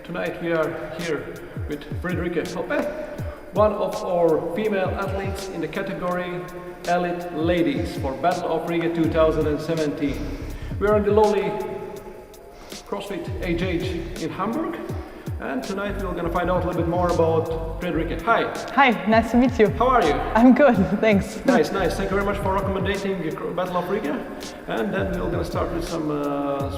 Tonight we are here with Friederike Hoppe, one of our female athletes in the category Elite Ladies for Battle of Riga 2017. We are in the lowly CrossFit HH in Hamburg, and tonight we're going to find out a little bit more about Friederike. Hi! Hi, nice to meet you. How are you? I'm good, thanks. Nice. Thank you very much for recommending the Battle of Riga. And then we're going to start with some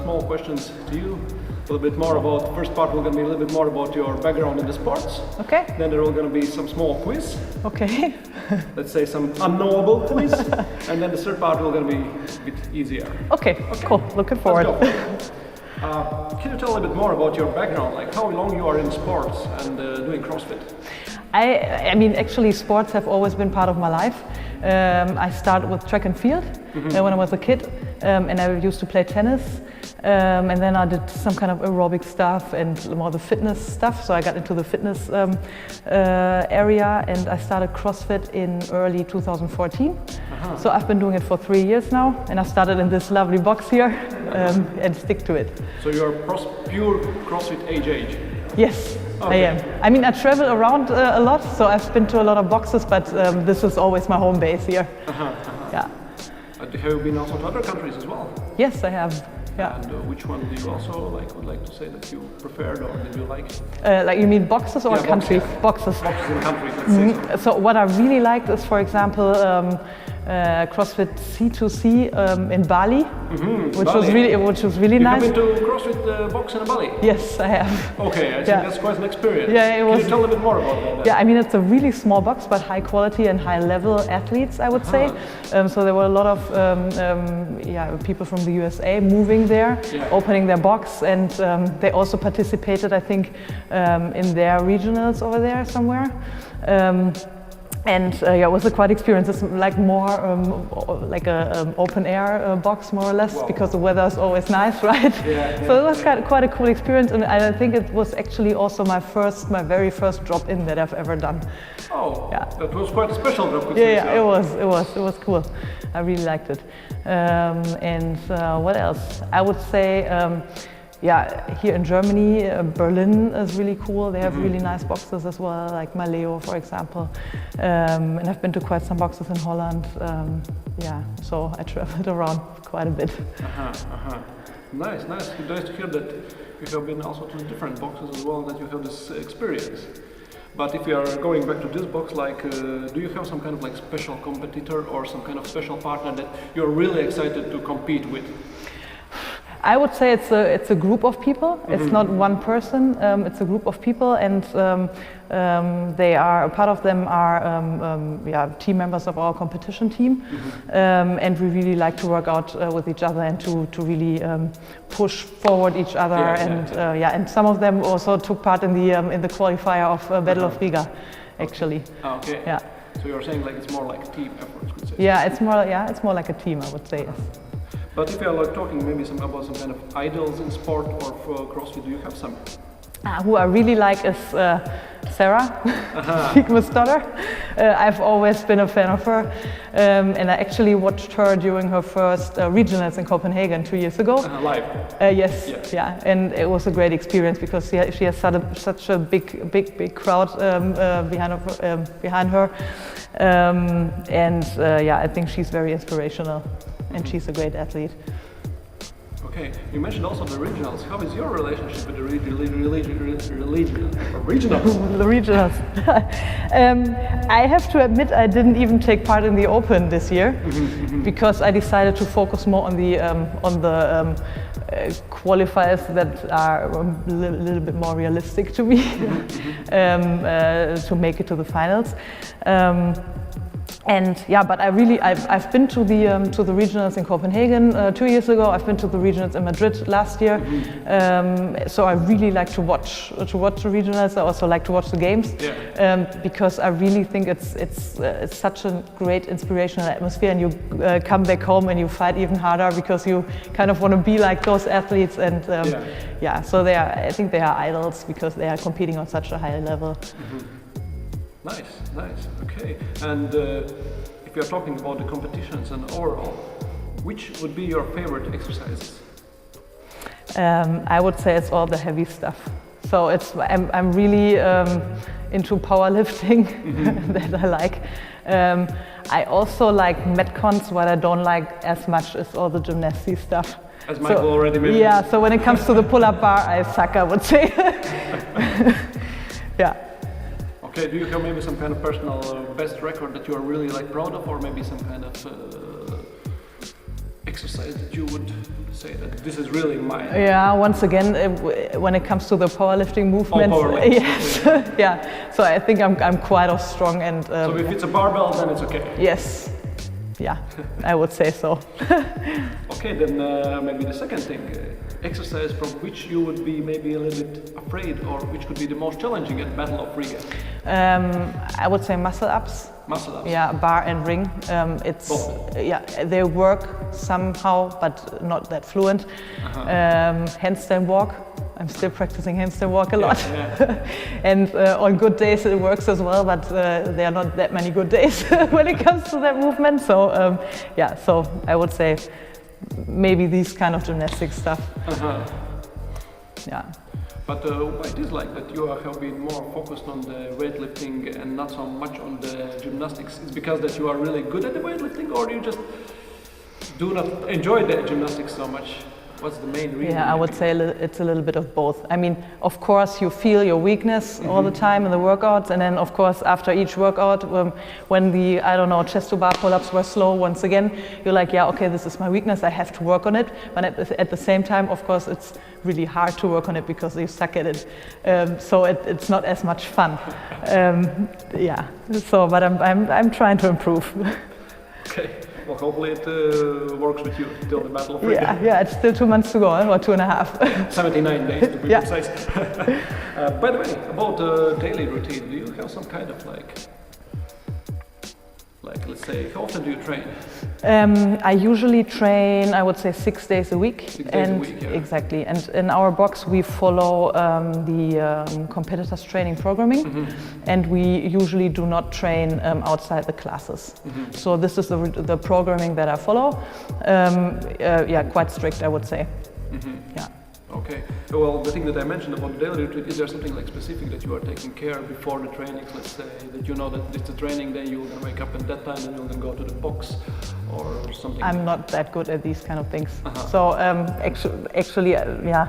small questions to you. A little bit more about, first part we're going to be a little bit more about your background in the sports. Okay. Then there are going to be some small quiz. Okay. Let's say some unknowable quiz. And then the third part will going to be a bit easier. Okay, cool. Looking forward. Let's go. Can you tell a little bit more about your background, like how long you are in sports and doing CrossFit? I mean, actually, sports have always been part of my life. I started with track and field when I was a kid, and I used to play tennis. And then I did some kind of aerobic stuff and more the fitness stuff. So I got into the fitness area, and I started CrossFit in early 2014. So I've been doing it for 3 years now, and I started in this lovely box here and stick to it. So you're pure CrossFit HH? Yes, okay. I am. I mean, I travel around a lot, so I've been to a lot of boxes, but this is always my home base here. Yeah. Have you been also to other countries as well? Yes, I have. Yeah. And which one do you also would like to say that you preferred or did you like? Like you mean boxes or countries? Boxes. Boxes and countries, let's say so. So what I really liked is, for example, CrossFit C2C in Bali, which was really nice. You've been to CrossFit box in Bali? Yes, I have. Okay, I think that's quite an experience. Yeah, it was. Can you tell a bit more about that? Yeah, I mean, it's a really small box, but high quality and high level athletes, I would say. So there were a lot of people from the USA moving there, opening their box, and they also participated, I think, in their regionals over there somewhere. It was a quite experience. It's like more like a open air box, more or less, because the weather is always nice, right? So it was quite a cool experience, and I think it was actually also my very first drop in that I've ever done. Oh, yeah. That was quite a special drop. It was cool. I really liked it. What else? I would say. Here in Germany, Berlin is really cool. They have really nice boxes as well, like Maleo, for example. And I've been to quite some boxes in Holland. So I traveled around quite a bit. Nice. Nice to hear that you have been also to different boxes as well, that you have this experience. But if you are going back to this box, do you have some kind of like special competitor or some kind of special partner that you're really excited to compete with? I would say it's a group of people. It's not one person. It's a group of people, and part of them are team members of our competition team, and we really like to work out with each other and to really push forward each other. And some of them also took part in the qualifier of Battle of Riga, actually. Okay. Yeah. So you're saying like it's more like team efforts, could say. Yeah, it's more like a team, I would say. Yes. But if you're like talking maybe about some kind of idols in sport or for CrossFit, do you have some? Who I really like is Sarah, Sigma's daughter. I've always been a fan of her, and I actually watched her during her first regionals in Copenhagen 2 years ago. Live? Yes, and it was a great experience because she has such a big crowd behind her, I think she's very inspirational. And she's a great athlete. Okay, you mentioned also the regionals. How is your relationship with the regionals? I have to admit I didn't even take part in the Open this year because I decided to focus more on the qualifiers that are a little bit more realistic to me to make it to the finals. But I've been to the regionals in Copenhagen 2 years ago. I've been to the regionals in Madrid last year. So I really like to watch the regionals. I also like to watch the games because I really think it's such a great inspirational atmosphere, and you come back home and you fight even harder because you kind of want to be like those athletes. And so I think they are idols because they are competing on such a high level. Nice. Okay. And if you're talking about the competitions and overall, which would be your favorite exercises? I would say it's all the heavy stuff. So I'm really into powerlifting that I like. I also like Metcons. What I don't like as much is all the gymnastics stuff. As Michael already mentioned. Yeah, so when it comes to the pull-up bar, I suck, I would say. Yeah. Okay, do you have maybe some kind of personal best record that you are really like proud of, or maybe some kind of exercise that you would say that this is really mine? Yeah, once again, when it comes to the powerlifting movements, yes, yeah. So I think I'm quite strong and. So if it's a barbell, then it's okay. Yes. Yeah, I would say so. Okay, then maybe the second thing, exercise from which you would be maybe a little bit afraid, or which could be the most challenging at Battle of Riga? I would say muscle ups. Muscle ups. Yeah, bar and ring. Yeah, they work somehow, but not that fluent. Handstand walk. I'm still practicing handstand walk a lot. Yeah. And on good days it works as well, but there are not that many good days when it comes to that movement. So yeah, so I would say maybe these kind of gymnastic stuff. Yeah. But why it is like that you have been more focused on the weightlifting and not so much on the gymnastics? Is because that you are really good at the weightlifting, or you just do not enjoy the gymnastics so much? What's the main reason? Yeah, I would say it's a little bit of both. I mean, of course, you feel your weakness all the time in the workouts, and then, of course, after each workout, when the, I don't know, chest to bar pull-ups were slow once again, you're like, yeah, okay, this is my weakness, I have to work on it. But at the same time, of course, it's really hard to work on it because you suck at it. So it's not as much fun. Yeah. So, but I'm trying to improve. Okay. Well, hopefully it works with you till the Battle of Riga. Yeah, it's still 2 months to go, or 2.5. 79 days to be precise. By the way, about the daily routine, do you have some kind of like let's say, how often do you train? I usually train, I would say 6 days a week. 6 days a week, yeah. Exactly. And in our box we follow the competitors training programming, and we usually do not train outside the classes. So this is the programming that I follow. Yeah, quite strict, I would say. Yeah. Okay. Well, the thing that I mentioned about the daily routine, is there something like specific that you are taking care before the trainings? Let's say that you know that it's a training, then you'll then wake up at that time and you'll then go to the box or something. I'm not that good at these kind of things. So actually, yeah,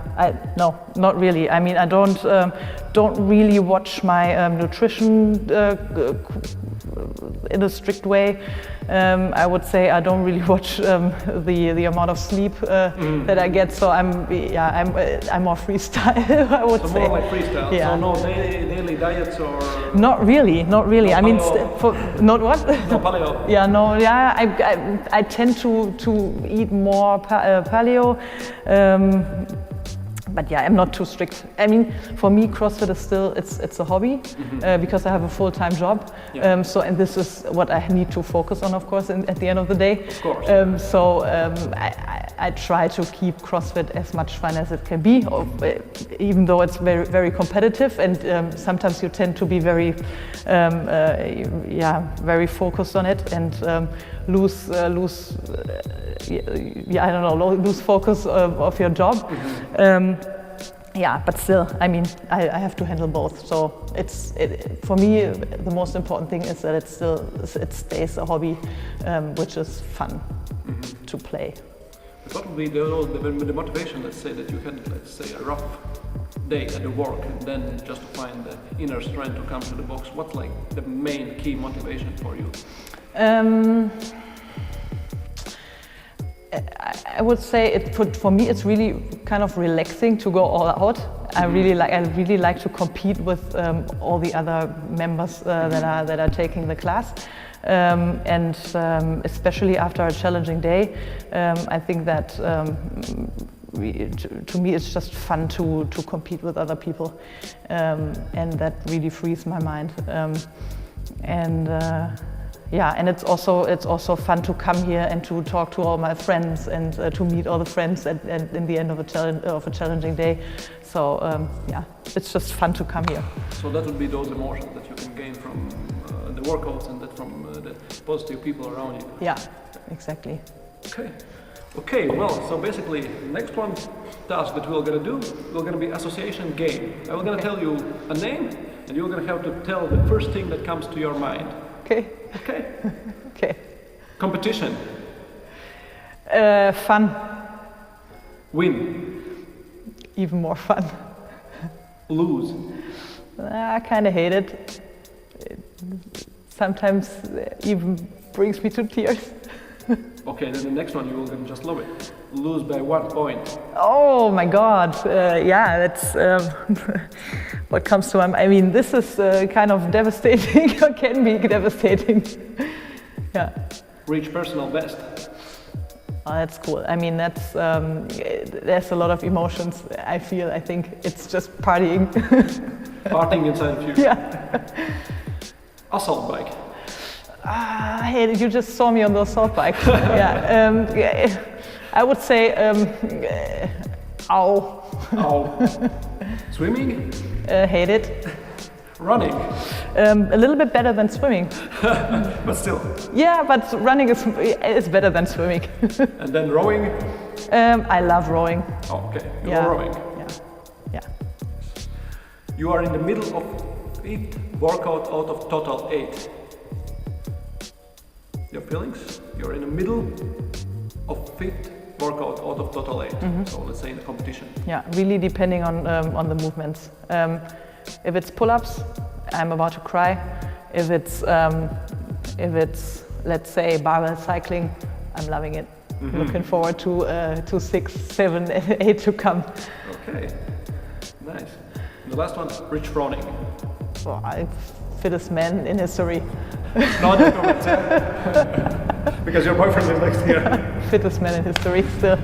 no, not really. I mean, I don't really watch my nutrition in a strict way. I would say I don't really watch the amount of sleep that I get. So I'm more freestyle. I would so say. More like freestyle. Yeah. So no daily diets or. Not really. No I mean, not what? No paleo. Yeah, no. Yeah, I tend to eat more paleo. But yeah, I'm not too strict. I mean, for me, CrossFit is still, it's a hobby because I have a full-time job. Yeah. And this is what I need to focus on, of course, at the end of the day. Of course. I try to keep CrossFit as much fun as it can be, even though it's very, very competitive, and sometimes you tend to be very, very focused on it and lose focus of your job. Yeah, but still, I mean, I have to handle both. So for me, the most important thing is that it stays a hobby, which is fun to play. What would be the motivation? Let's say that you had, let's say, a rough day at the work, and then just to find the inner strength to come to the box. What's like the main key motivation for you? I would say for me it's really kind of relaxing to go all out. I really like to compete with all the other members that are taking the class, and especially after a challenging day, I think that to me it's just fun to compete with other people, and that really frees my mind. Yeah, and it's also fun to come here and to talk to all my friends and to meet all the friends at in the end of a challenging day. So yeah, it's just fun to come here. So that would be those emotions that you can gain from the workouts and that from the positive people around you. Yeah, exactly. Okay. Okay, well, so basically, next one task that we're gonna do, we're gonna be association game. I'm gonna tell you a name, and you're gonna have to tell the first thing that comes to your mind. Okay. Okay? Okay. Competition. Fun. Win. Even more fun. Lose. I kind of hate it. It sometimes even brings me to tears. Okay, then the next one, you will just love it. Lose by 1 point. Oh my God! Yeah, that's what comes to mind. I mean, this is kind of devastating, or can be devastating. Yeah. Reach personal best. Oh, that's cool. I mean, that's there's a lot of emotions. I feel. I think it's just partying. Partying inside of you. Yeah. Assault bike. Hey, you just saw me on the assault bike. Yeah. I would say, ow. Ow. Swimming. Hate it. Running. A little bit better than swimming. But still. Yeah, but running is better than swimming. And then rowing. I love rowing. Oh, okay. You Yeah. love rowing. Yeah. Yeah. You are in the middle of 8 workout out of total 8. Your feelings? You're in the middle of 5th workout out of total 8. So let's say in the competition. Yeah, really depending on the movements. If it's pull-ups, I'm about to cry. If it's let's say barbell cycling, I'm loving it. Looking forward to 6, 7, 8 to come. Okay, nice. And the last one, Rich Froning. Oh, I'm fittest man in history. No, just comments, yeah? Because your boyfriend is next here. Fittest man in history still.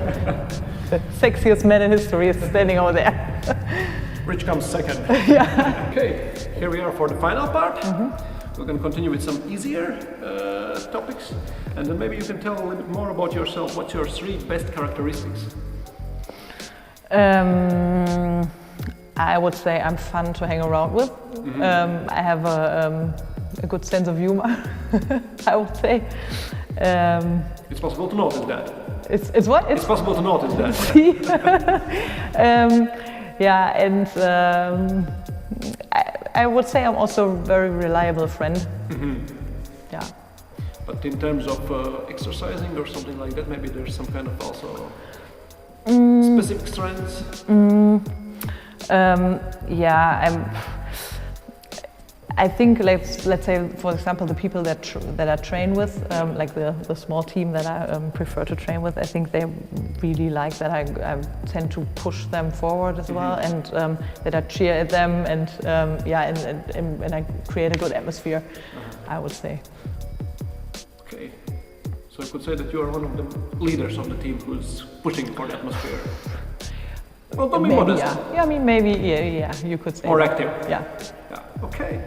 The sexiest man in history is standing over there. Rich comes second. Yeah. Okay, here we are for the final part. We're going to continue with some easier topics, and then maybe you can tell a little bit more about yourself. What's your 3 best characteristics? I would say I'm fun to hang around with. I have a good sense of humor, I would say. It's possible to notice that. It's what? It's possible to notice that. Yeah, and I would say I'm also a very reliable friend. Yeah. But in terms of exercising or something like that, maybe there's some kind of also specific strengths. Yeah, I think, let's say, for example, the people that I train with, like the small team that I prefer to train with, I think they really like that I tend to push them forward as well, and that I cheer at them, and yeah, and I create a good atmosphere, I would say. Okay, so I could say that you are one of the leaders of the team who's pushing for the atmosphere. Well, don't be Maybe, modest. yeah, I mean, maybe, yeah, you could say. More that. active. Yeah. Yeah. Okay.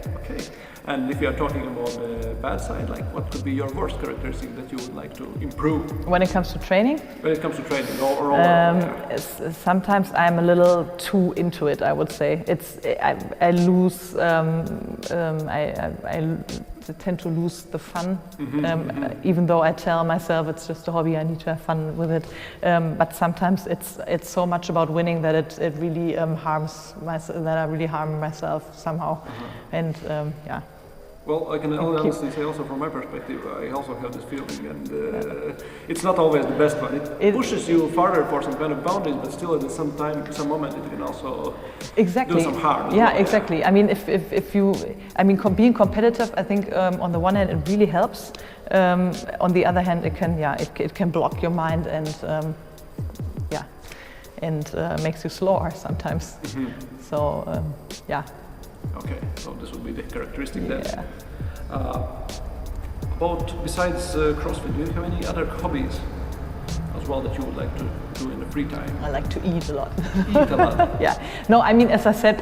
And if you are talking about the bad side, like what could be your worst characteristic that you would like to improve? When it comes to training? When it comes to training, or Sometimes I'm a little too into it, I would say. I lose, I tend to lose the fun, even though I tell myself it's just a hobby, I need to have fun with it. But sometimes it's so much about winning that it really harms myself, that I really harm myself somehow. And yeah. Well, I can honestly say also from my perspective, I also have this feeling, and it's not always the best one. It pushes you farther for some kind of boundaries, but still at some moment, it can also do some harm. Yeah, exactly. I mean, if you, I mean, being competitive, I think on the one hand it really helps. On the other hand, it can block your mind and makes you slower sometimes. So yeah. Okay, so this would be the characteristic then. Yeah. Besides CrossFit, do you have any other hobbies as well that you would like to do in the free time? I like to eat a lot. Eat a lot. Yeah. No, I mean, as I said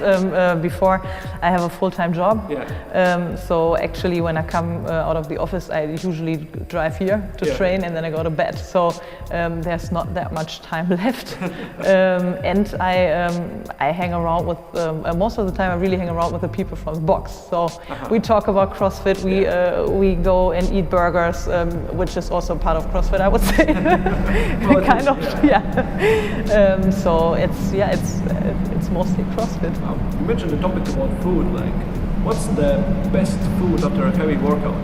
before, I have a full-time job. Yeah. So actually, when I come out of the office, I usually drive here to train, and then I go to bed. So there's not that much time left. And I hang around with most of the time. I really hang around with the people from the box. So we talk about CrossFit. We go and eat burgers, which is also part of CrossFit, I would say. Kind of, yeah. So it's mostly CrossFit. You mentioned the topic about food. Like, what's the best food after a heavy workout?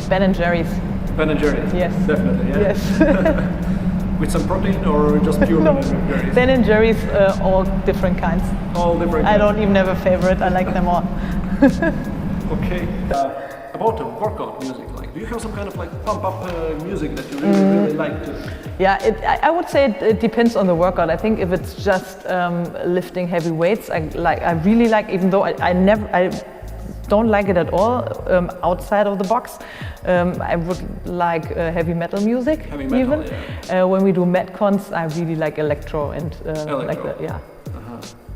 Ben & Jerry's. Ben & Jerry's. Yes. Definitely. Yeah. Yes. With some protein or just pure No. Ben & Jerry's? Ben & Jerry's, all different kinds. All different. I don't even have a favorite. I like them all. Okay. About the workout music, like, do you have some kind of like pump up music that you really like to? Yeah, I would say it depends on the workout. I think if it's just lifting heavy weights, I really like, even though I don't like it at all outside of the box. I would like heavy metal music. Heavy metal, even. Yeah. When we do Metcons, I really like electro and like Electro.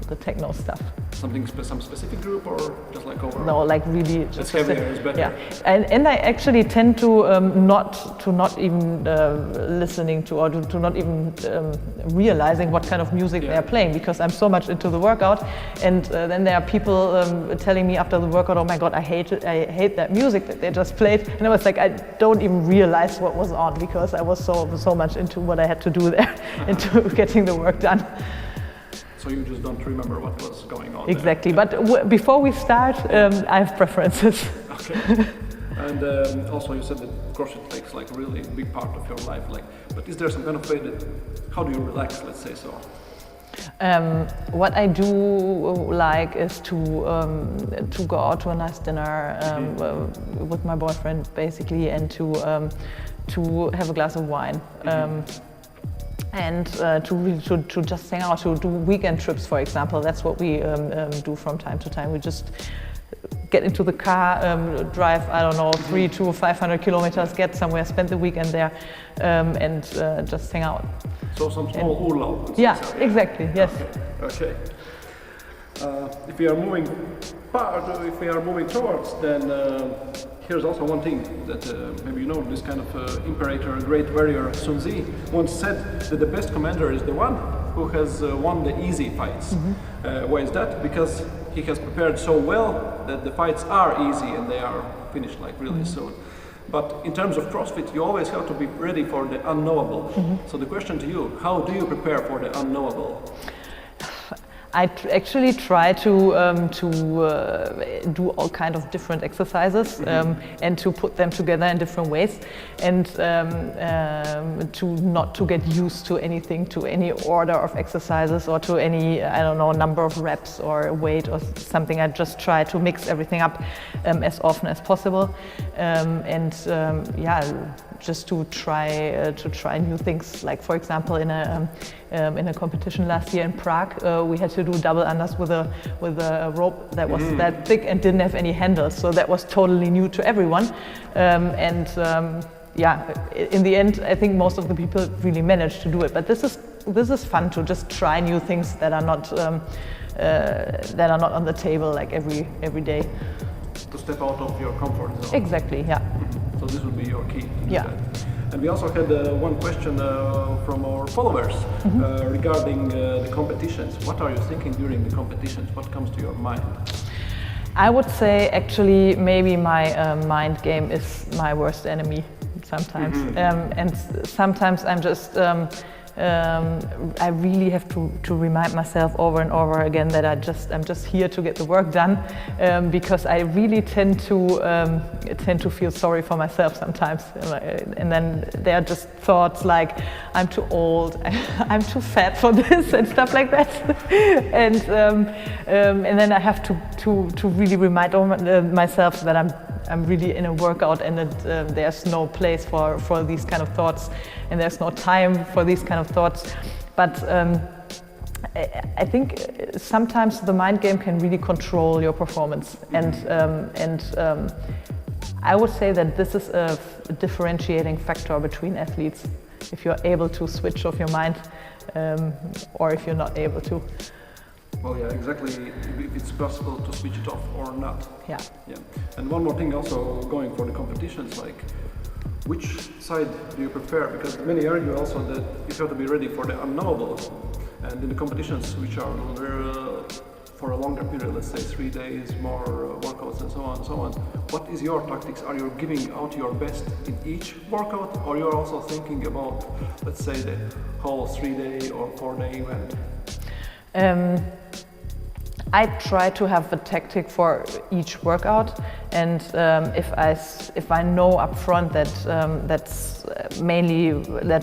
The techno stuff. Some specific group or just like overall? No, like really. It's heavier, it's better. Yeah, and I actually tend to not even listening to or to not even realizing what kind of music they are playing, because I'm so much into the workout, and then there are people telling me after the workout, oh my god, I hate that music that they just played, and I was like, I don't even realize what was on, because I was so much into what I had to do there, into getting the work done. So you just don't remember what was going on. Exactly, but before we start, I have preferences. Okay. And also you said that CrossFit takes like a really big part of your life. Like, but is there some kind of way that, how do you relax, let's say so? What I do like is to go out to a nice dinner with my boyfriend, basically, and to have a glass of wine. And to just hang out, to do weekend trips, for example. That's what we do from time to time. We just get into the car, drive, I don't know, 300 to 500 kilometers, get somewhere, spend the weekend there, and just hang out. So some small urlaub. Yeah, exactly, yes. Okay. If we are moving towards, then here's also one thing that maybe you know, this kind of imperator, great warrior Sun Tzu once said that the best commander is the one who has won the easy fights. Why is that? Because he has prepared so well that the fights are easy and they are finished like really soon. But in terms of CrossFit, you always have to be ready for the unknowable. So the question to you, how do you prepare for the unknowable? I actually try to do all kind of different exercises and to put them together in different ways, and to not to get used to anything, to any order of exercises or to any, I don't know, number of reps or weight or something. I just try to mix everything up as often as possible, and just to try new things. Like, for example, in a competition last year in Prague, we had to do double unders with a rope that was that thick and didn't have any handles. So that was totally new to everyone. In the end, I think most of the people really managed to do it. But this is fun to just try new things that are not on the table like every day. To step out of your comfort zone. Exactly. Yeah. So this would be your key. Yeah. And we also had one question from our followers regarding the competitions. What are you thinking during the competitions? What comes to your mind? I would say actually maybe my mind game is my worst enemy sometimes. And sometimes I'm just I really have to remind myself over and over again that I'm just here to get the work done, because I really tend to feel sorry for myself sometimes, and then there are just thoughts like I'm too old, I'm too fat for this and stuff like that, and then I have to really remind myself that I'm really in a workout and that there's no place for these kind of thoughts, and there's no time for these kind of thoughts. But I think sometimes the mind game can really control your performance, and I would say that this is a differentiating factor between athletes. If you're able to switch off your mind or if you're not able to. Well, yeah, exactly. If it's possible to switch it off or not. Yeah. Yeah. And one more thing, also going for the competitions, like which side do you prefer? Because many argue also that you have to be ready for the unknowable, and in the competitions which are for a longer period, let's say 3 days, more workouts and so on, what is your tactics? Are you giving out your best in each workout, or you're also thinking about, let's say, the whole 3-day or 4-day event? I try to have a tactic for each workout, and if I know upfront that that's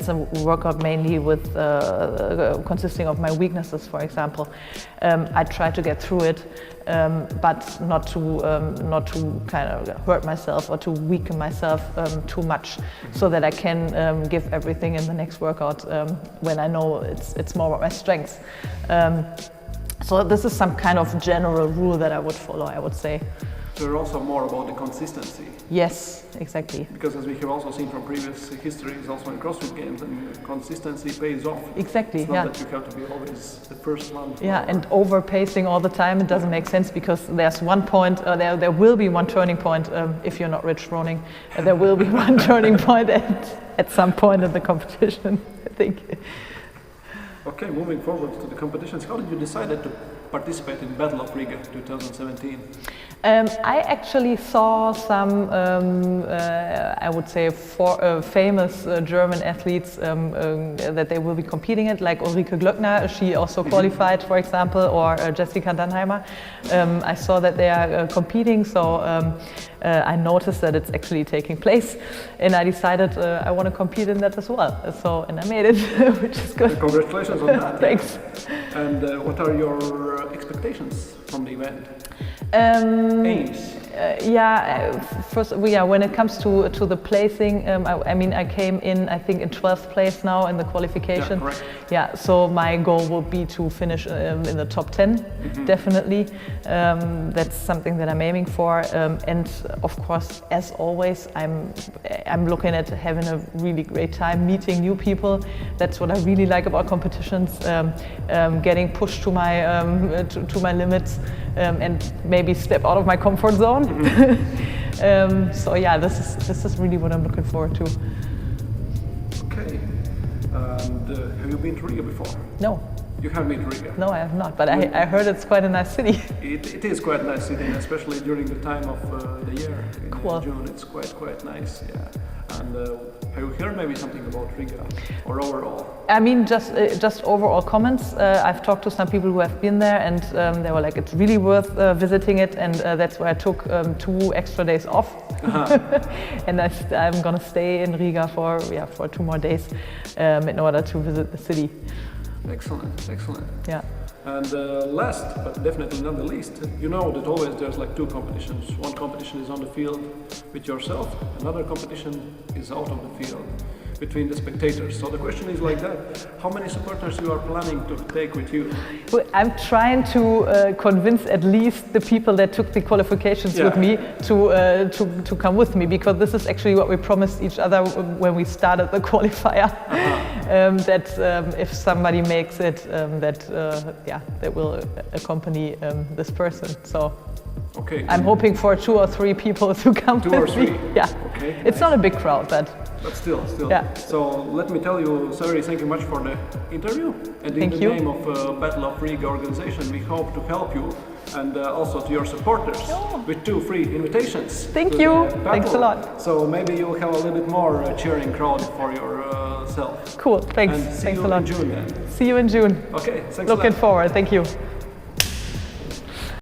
a workout mainly with consisting of my weaknesses, for example, I try to get through it, but not to kind of hurt myself or to weaken myself too much, so that I can give everything in the next workout when I know it's more about my strengths. So this is some kind of general rule that I would follow, I would say. So you're also more about the consistency. Yes, exactly. Because as we have also seen from previous histories, also in CrossFit games, and consistency pays off. Exactly, it's not that you have to be always the first one. Yeah, and overpacing all the time, it doesn't make sense, because there's one point, there will be one turning point if you're not rich running. There will be one turning point at some point in the competition, I think. Okay, moving forward to the competitions, how did you decide to participate in Battle of Riga 2017? I actually saw some, I would say, famous German athletes that they will be competing in, like Ulrike Glöckner, she also qualified, for example, or Jessica Dannheimer. I saw that they are competing, so I noticed that it's actually taking place, and I decided I want to compete in that as well. So, and I made it, which is good. Congratulations on that. Thanks. And what are your expectations from the event? Aims? When it comes to the placing, I came in, I think, in 12th place now in the qualification. Yeah, correct. Yeah, so my goal will be to finish in the top 10, definitely. That's something that I'm aiming for, and of course, as always, I'm looking at having a really great time, meeting new people. That's what I really like about competitions, getting pushed to my limits, and maybe step out of my comfort zone. So yeah, this is really what I'm looking forward to. Okay. And have you been to Riga before? No. You have been to Riga? No, I have not, but I heard it's quite a nice city. It is quite a nice city, especially during the time of the year. Cool. In June, it's quite nice, yeah. And have you heard maybe something about Riga, or overall? I mean, just overall comments. I've talked to some people who have been there, and they were like, it's really worth visiting it, and that's why I took 2 extra days off. And I'm gonna stay in Riga for 2 more days in order to visit the city. Excellent, excellent. Yeah. And last, but definitely not the least, you know that always there's like 2 competitions. One competition is on the field with yourself, another competition is out of the field between the spectators. So the question is like that, how many supporters you are planning to take with you? Well, I'm trying to convince at least the people that took the qualifications with me to come with me, because this is actually what we promised each other when we started the qualifier. That if somebody makes it, that will accompany this person. So okay. I'm hoping for 2 or 3 people to come 2 with or 3? me. Yeah. Okay. It's not a big crowd, but still. Yeah. So let me tell you, Sari, thank you much for the interview. And in the name of Battle of Riga organization, we hope to help you, and also to your supporters with 2 free invitations. Thank you. Thanks a lot. So maybe you'll have a little bit more cheering crowd for yourself. Cool. Thanks. And Thanks a lot. See you in June then. See you in June. Okay. Thanks. Looking forward. Thank you.